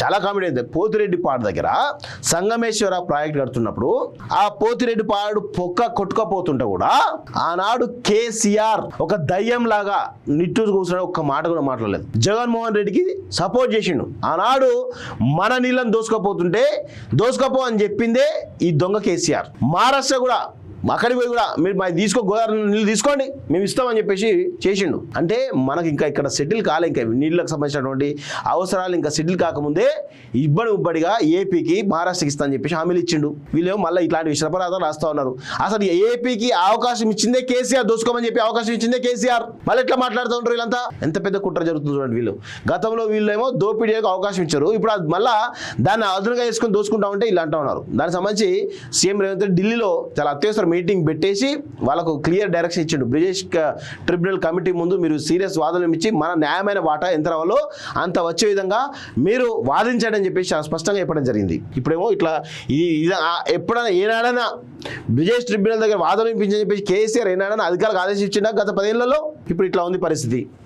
చాలా కామెడీ అయింది. పోతిరెడ్డి పాడు దగ్గర సంగమేశ్వర ప్రాజెక్ట్ కడుతున్నప్పుడు ఆ పోతిరెడ్డి పాడు పొక్క కొట్టుకపోతుంటే కూడా ఆనాడు కేసీఆర్ ఒక దయ్యం లాగా నిట్టూరు కూర్చున్నాడు, ఒక్క మాట కూడా మాట్లాడలేదు. జగన్మోహన్ రెడ్డికి సపోర్ట్ చేసిండు. ఆనాడు మన నీళ్ళని దోసుకపో అని చెప్పిందే ఈ దొంగ కేసీఆర్. మహారాష్ట్ర కూడా అక్కడికి పోయి కూడా మీరు గోదావరి నీళ్ళు తీసుకోండి మేము ఇస్తామని చెప్పేసి చేసిండు. అంటే మనకి ఇంకా ఇక్కడ సెటిల్ కాలే, ఇంకా నీళ్ళకి సంబంధించినటువంటి అవసరాలు ఇంకా సెటిల్ కాకముందే ఉబ్బడిగా ఏపీకి మహారాష్ట్రకి ఇస్తా అని చెప్పేసి హామీలు ఇచ్చిండు. వీళ్ళేమో మళ్ళీ ఇట్లాంటి విషపరాధాలు రాస్తా ఉన్నారు. అసలు ఏపీకి అవకాశం ఇచ్చిందే కేసీఆర్, దోసుకోమని చెప్పి అవకాశం ఇచ్చిందే కేసీఆర్. మళ్ళీ ఎట్లా మాట్లాడుతూ ఉంటారు వీళ్ళంతా? ఎంత పెద్ద కుట్ర జరుగుతుంది చూడండి. వీళ్ళు గతంలో వీళ్ళేమో దోపిడీకి అవకాశం ఇచ్చారు, ఇప్పుడు అది మళ్ళా దాన్ని అదునుగా వేసుకొని దోసుకుంటా ఉంటే ఇలా అంటా ఉన్నారు. దానికి సంబంధించి సీఎం రేవంత్ రెడ్డి ఢిల్లీలో చాలా అత్యవసర మీటింగ్ పెట్టేసి వాళ్ళకు క్లియర్ డైరెక్షన్ ఇచ్చిండు. బ్రిజేష్ ట్రిబ్యునల్ కమిటీ ముందు మీరు సీరియస్ వాదనలు ఇచ్చి మన న్యాయమైన వాటా ఎంత రావాలో అంత వచ్చే విధంగా మీరు వాదించండి అని చెప్పేసి చాలా స్పష్టంగా చెప్పడం జరిగింది. ఇప్పుడేమో ఇట్లా ఎప్పుడైనా ఏనాడైనా బ్రిజేష్ ట్రిబ్యునల్ దగ్గర వాదన వినిపించని చెప్పేసి కేసీఆర్ ఏనాడైనా అధికారులకు ఆదేశించిందా గత 10 ఏళ్లలో? ఇప్పుడు ఇట్లా ఉంది పరిస్థితి.